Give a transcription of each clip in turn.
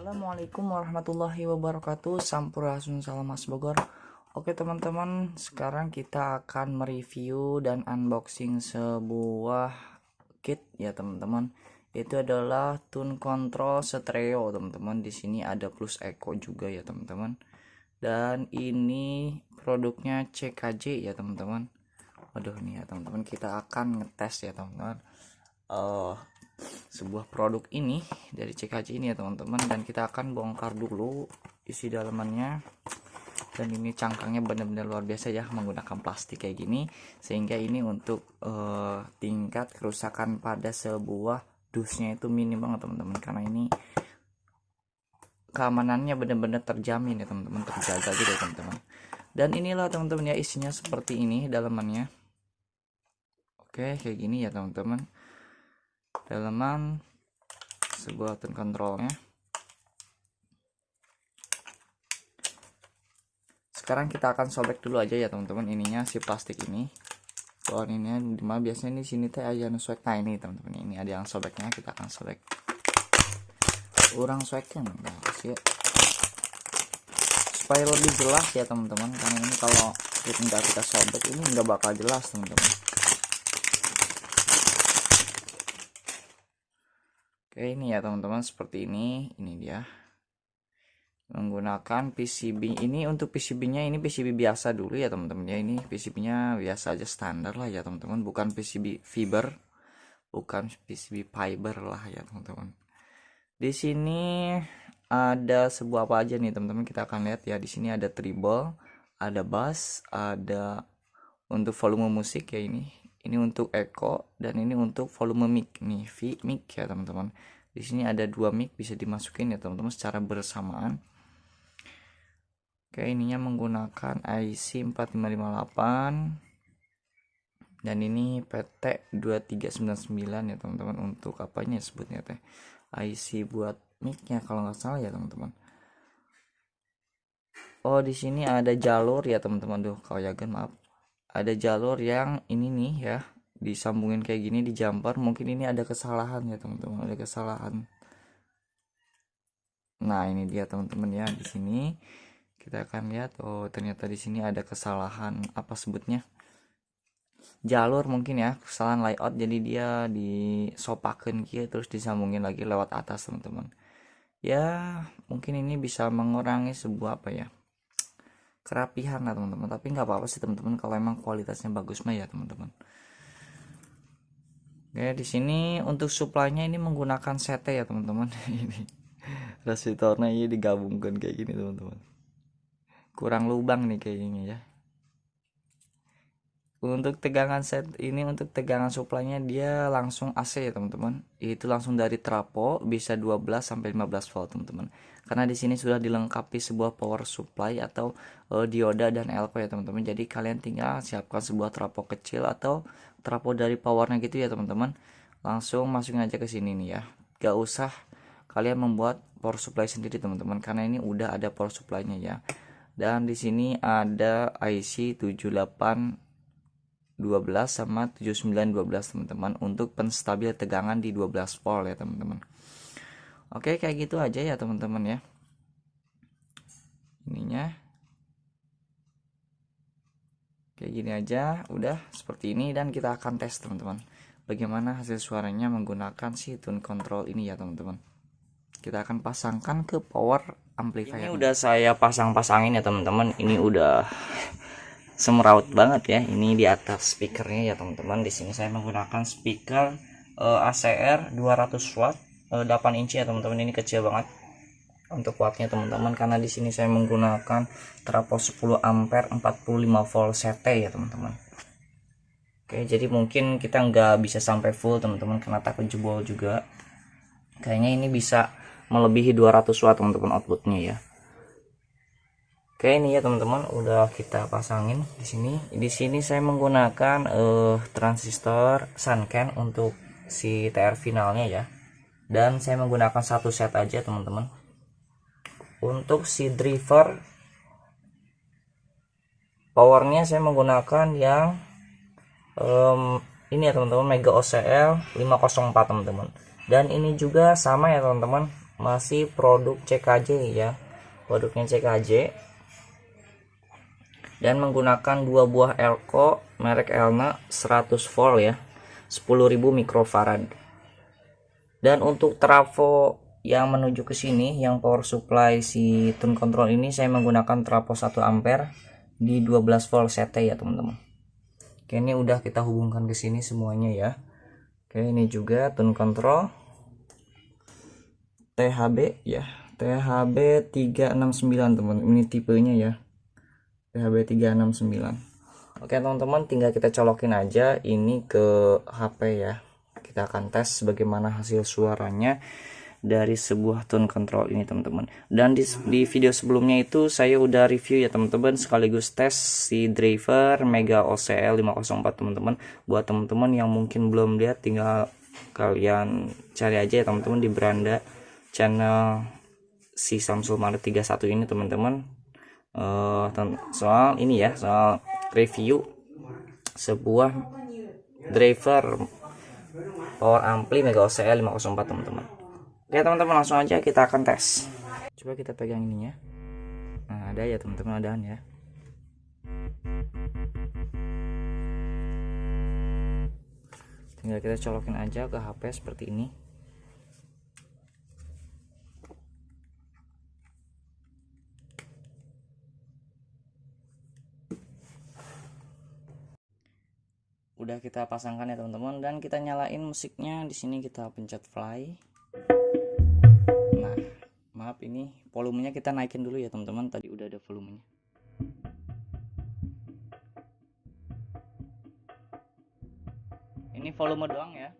Assalamualaikum warahmatullahi wabarakatuh. Sampurasun salam Mas Bogor. Oke teman-teman, sekarang kita akan mereview dan unboxing sebuah kit ya teman-teman. Itu adalah tune control stereo teman-teman. Di sini ada plus echo juga ya teman-teman. Dan ini produknya CKJ ya teman-teman. Waduh nih ya teman-teman, kita akan ngetes ya teman-teman. Sebuah produk ini dari CKJ ini ya teman-teman, dan kita akan bongkar dulu isi dalamannya. Dan ini cangkangnya benar-benar luar biasa ya, menggunakan plastik kayak gini, sehingga ini untuk tingkat kerusakan pada sebuah dusnya itu minim banget teman-teman, karena ini keamanannya benar-benar terjamin ya teman-teman, terjaga gitu ya teman-teman. Dan inilah teman-teman ya, isinya seperti ini dalamannya. Oke, kayak gini ya teman-teman, dalaman sebuah tune controlnya. Sekarang kita akan sobek dulu aja ya teman-teman, ininya si plastik ini. Soal ini dimana biasanya di sini teh aja sobek. Nah ini teman-teman, ini ada yang sobeknya, kita akan sobek. Orang sobeknya sih supaya lebih jelas ya teman-teman, karena ini kalau kita sobek ini nggak bakal jelas teman-teman. Oke, ini ya teman-teman, seperti ini dia menggunakan PCB. Ini untuk PCB-nya ini PCB biasa dulu ya teman-teman ya. Ini PCB-nya biasa aja, standar lah ya teman-teman, bukan PCB fiber, bukan PCB fiber lah ya teman-teman. Di sini ada sebuah apa aja nih teman-teman, kita akan lihat ya. Di sini ada treble, ada bass, ada untuk volume musik ya, ini untuk echo, dan ini untuk volume mic nih, mic ya teman-teman. Di sini ada dua mic bisa dimasukin ya teman-teman secara bersamaan. Oke, ininya menggunakan IC 4558 dan ini PT 2399 ya teman-teman. Untuk apanya sebutnya teh, IC buat mic-nya kalau nggak salah ya teman-teman. Oh, di sini ada jalur ya teman-teman, tuh kawayagan maaf. Ada jalur yang ini nih ya, disambungin kayak gini di jumper. Mungkin ini ada kesalahan ya teman-teman, ada kesalahan. Nah ini dia teman-teman ya, di sini kita akan lihat, oh ternyata di sini ada kesalahan apa sebutnya, jalur mungkin ya, kesalahan layout. Jadi dia disopakan kia terus disambungin lagi lewat atas teman-teman. Ya mungkin ini bisa mengurangi sebuah apa ya, kerapihan lah teman-teman, tapi nggak apa-apa sih teman-teman kalau emang kualitasnya bagus mah ya teman-teman. Oke, di sini untuk supply-nya ini menggunakan CT ya teman-teman. Ini resistornya ini digabungkan kayak gini teman-teman, kurang lubang nih kayaknya ya. Untuk tegangan set ini, untuk tegangan supply-nya dia langsung AC ya teman-teman. Itu langsung dari trafo, bisa 12 sampai 15 volt teman-teman. Karena di sini sudah dilengkapi sebuah power supply atau dioda dan elko ya teman-teman. Jadi kalian tinggal siapkan sebuah trafo kecil atau trafo dari powernya gitu ya teman-teman. Langsung masukin aja ke sini nih ya. Gak usah kalian membuat power supply sendiri teman-teman, karena ini udah ada power supply-nya ya. Dan di sini ada IC 7812 sama 7912 teman-teman, untuk penstabil tegangan di 12 volt ya teman-teman. Oke, kayak gitu aja ya teman-teman ya. Ininya kayak gini aja, udah seperti ini. Dan kita akan tes teman-teman, bagaimana hasil suaranya menggunakan si tune control ini ya teman-teman. Kita akan pasangkan ke power amplifier. Ini udah saya pasang-pasangin ya teman-teman. Ini udah semeraut banget ya, ini di atas speakernya ya teman-teman. Di sini saya menggunakan speaker ACR 200 watt 8 inci ya teman-teman. Ini kecil banget untuk wattnya teman-teman, karena di sini saya menggunakan trafo 10 ampere 45 volt CT ya teman-teman. Oke, jadi mungkin kita nggak bisa sampai full teman-teman, karena takut jebol juga. Kayaknya ini bisa melebihi 200 watt teman-teman outputnya ya. Oke, ini ya teman-teman, udah kita pasangin di sini. Di sini saya menggunakan transistor Sunken untuk si TR finalnya ya. Dan saya menggunakan satu set aja teman-teman. Untuk si driver powernya saya menggunakan yang ini ya teman-teman, Mega OCL 504 teman-teman. Dan ini juga sama ya teman-teman, masih produk CKJ ya, produknya CKJ, dan menggunakan 2 buah elko merek Elna 100 volt ya, 10.000 mikrofarad. Dan untuk trafo yang menuju ke sini, yang power supply si tune control ini, saya menggunakan trafo 1 ampere di 12 volt CT ya teman-teman. Oke, ini udah kita hubungkan ke sini semuanya ya. Oke, ini juga tune control THB ya, THB 369 teman, ini tipenya ya, THB 369. Oke teman-teman, tinggal kita colokin aja ini ke HP ya. Kita akan tes bagaimana hasil suaranya dari sebuah tune control ini teman-teman. Dan di video sebelumnya itu saya udah review ya teman-teman, sekaligus tes si driver Mega OCL 504 teman-teman. Buat teman-teman yang mungkin belum lihat, tinggal kalian cari aja ya teman-teman di beranda channel si Samsul Maret 31 ini teman-teman. Soal ini ya, soal review sebuah driver power ampli Mega OCL 504 teman-teman. Oke teman-teman, langsung aja kita akan tes. Coba kita pegang ininya. Nah, ada ya teman-teman, adaan ya. Tinggal kita colokin aja ke HP seperti ini. Udah kita pasangkan ya teman-teman, dan kita nyalain musiknya. Di sini kita pencet play. Nah, maaf, ini volumenya kita naikin dulu ya teman-teman, tadi udah ada volumenya. Ini volume doang ya,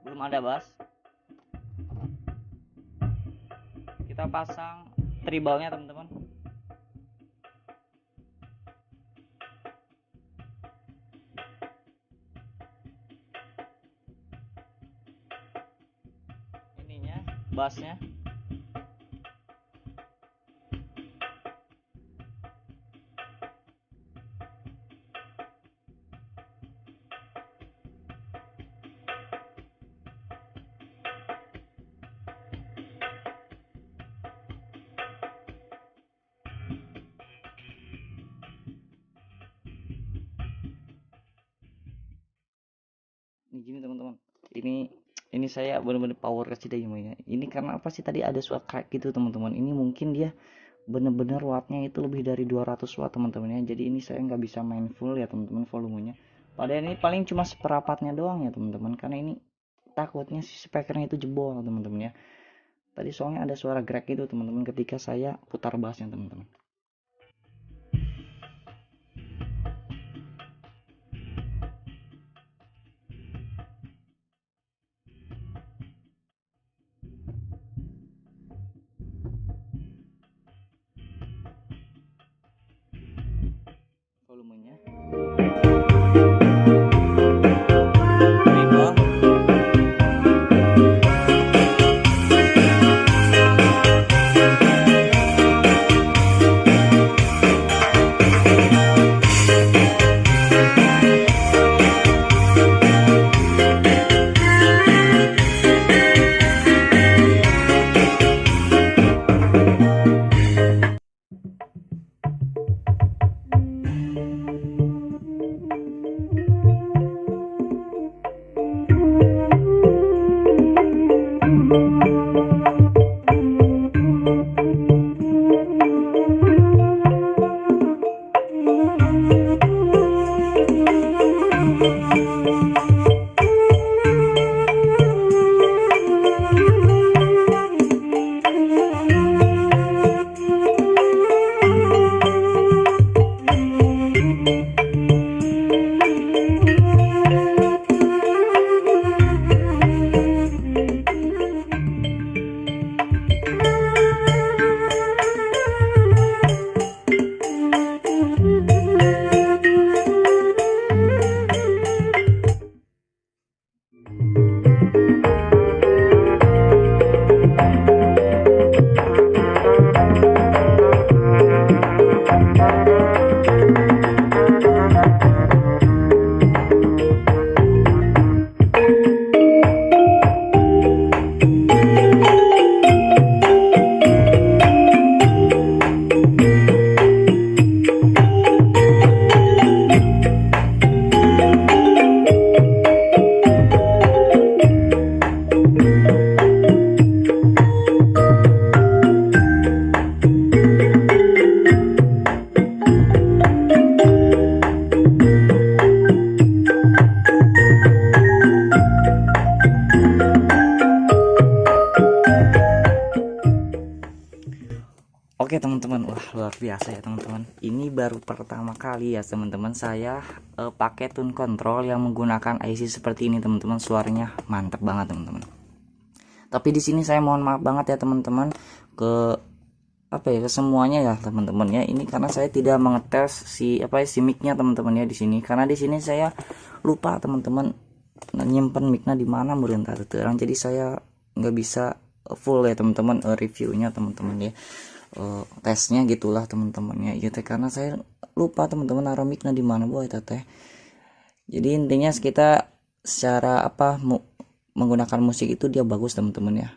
belum ada bass. Kita pasang tribalnya teman-teman. Ininya bassnya. Ini gini teman-teman, ini saya bener-bener power kasih deh ya. Ini karena apa sih, tadi ada suara crack gitu teman-teman. Ini mungkin dia bener-bener wattnya itu lebih dari 200 watt teman-teman ya. Jadi ini saya nggak bisa main full ya teman-teman volumenya. Padahal ini paling cuma seperempatnya doang ya teman-teman, karena ini takutnya si speakernya itu jebol teman-teman ya. Tadi soalnya ada suara crack gitu teman-teman ketika saya putar bassnya teman-teman. Volumenya treble. Wah, luar biasa ya teman-teman. Ini baru pertama kali ya teman-teman saya pakai tune control yang menggunakan IC seperti ini teman-teman. Suaranya mantap banget teman-teman. Tapi di sini saya mohon maaf banget ya teman-teman ke ke semuanya ya teman-teman ya. Ini karena saya tidak mengetes si mic-nya teman-teman ya di sini. Karena di sini saya lupa teman-teman nyimpen mic-nya di mana merentah terang. Jadi saya nggak bisa full ya teman-teman reviewnya teman-teman ya. Tesnya gitulah teman-teman ya gitu, karena saya lupa teman-teman naruh mic-nya di mana boy teteh. Jadi intinya kita secara menggunakan musik itu dia bagus teman-teman ya.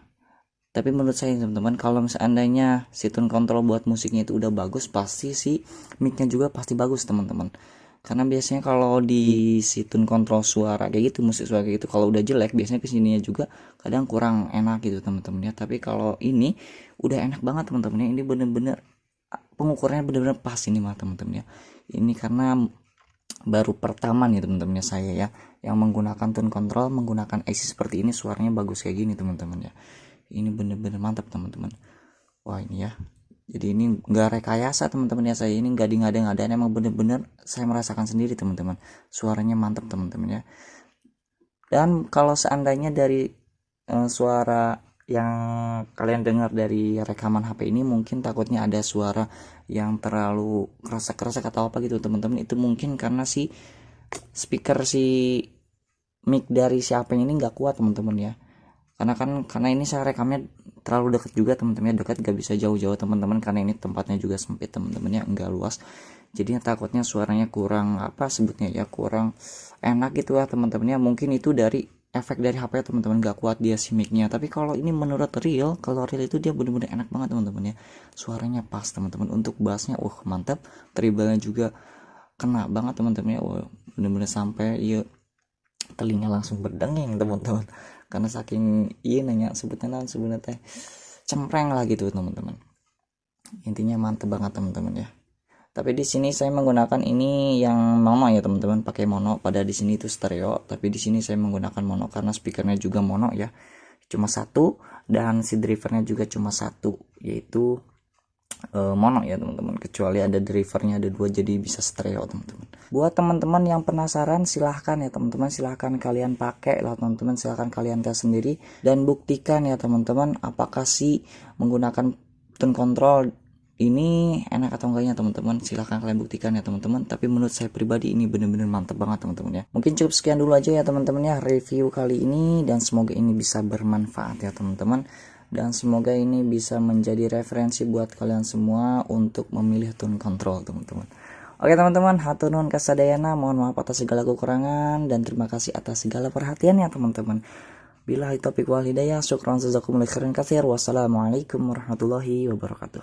Tapi menurut saya teman-teman, kalau seandainya si tune control buat musiknya itu udah bagus, pasti si mic-nya juga pasti bagus teman-teman. Karena biasanya kalau di si tune control suara kayak gitu, musik suara kayak gitu, kalau udah jelek biasanya kesininya juga kadang kurang enak gitu teman-teman ya. Tapi kalau ini udah enak banget teman-teman ya. Ini bener-bener pengukurannya bener-bener pas ini mah teman-teman ya. Ini karena baru pertama nih teman-teman ya saya ya yang menggunakan tune control menggunakan IC seperti ini, suaranya bagus kayak gini teman-teman ya. Ini bener-bener mantap teman-teman. Wah ini ya, jadi ini nggak rekayasa teman-teman ya, saya ini nggak ngada-ngadain, emang bener-bener saya merasakan sendiri teman-teman, suaranya mantap teman-teman ya. Dan kalau seandainya dari suara yang kalian dengar dari rekaman HP ini, mungkin takutnya ada suara yang terlalu keras-keras atau apa gitu teman-teman, itu mungkin karena si speaker si mic dari si HP ini nggak kuat teman-teman ya. Karena ini saya rekamnya terlalu dekat juga teman-teman ya, dekat, gak bisa jauh-jauh teman-teman, karena ini tempatnya juga sempit teman-teman ya, enggak luas. Jadinya takutnya suaranya kurang kurang enak gitu ya teman-teman ya. Mungkin itu dari efek dari HP teman-teman, gak kuat dia si mic-nya. Tapi kalau ini menurut kalau real itu dia benar-benar enak banget teman-teman ya. Suaranya pas teman-teman, untuk bassnya mantap, treble-nya juga kena banget teman-teman ya. Benar-benar sampai telinga langsung berdenging teman-teman, karena saking sebutnya teh cempreng lah gitu teman-teman. Intinya mantep banget teman-teman ya. Tapi di sini saya menggunakan ini yang mono ya teman-teman, pakai mono. Pada di sini itu stereo, tapi di sini saya menggunakan mono karena speakernya juga mono ya, cuma satu, dan si drivernya juga cuma satu, yaitu mono ya teman-teman. Kecuali ada drivernya ada dua, jadi bisa stereo teman-teman. Buat teman-teman yang penasaran, silahkan ya teman-teman, silahkan kalian pakai lah teman-teman, silahkan kalian tes sendiri dan buktikan ya teman-teman apakah si menggunakan tune control ini enak atau enggaknya teman-teman. Silahkan kalian buktikan ya teman-teman. Tapi menurut saya pribadi ini bener-bener mantap banget teman-teman ya. Mungkin cukup sekian dulu aja ya teman-teman ya review kali ini, dan semoga ini bisa bermanfaat ya teman-teman. Dan semoga ini bisa menjadi referensi buat kalian semua untuk memilih tune control teman-teman. Oke teman-teman, hatur nuhun kasadayana, mohon maaf atas segala kekurangan dan terima kasih atas segala perhatiannya teman-teman. Billahi taufiq wal hidayah, syukran jazakumullahu khairan katsir. Wassalamualaikum warahmatullahi wabarakatuh.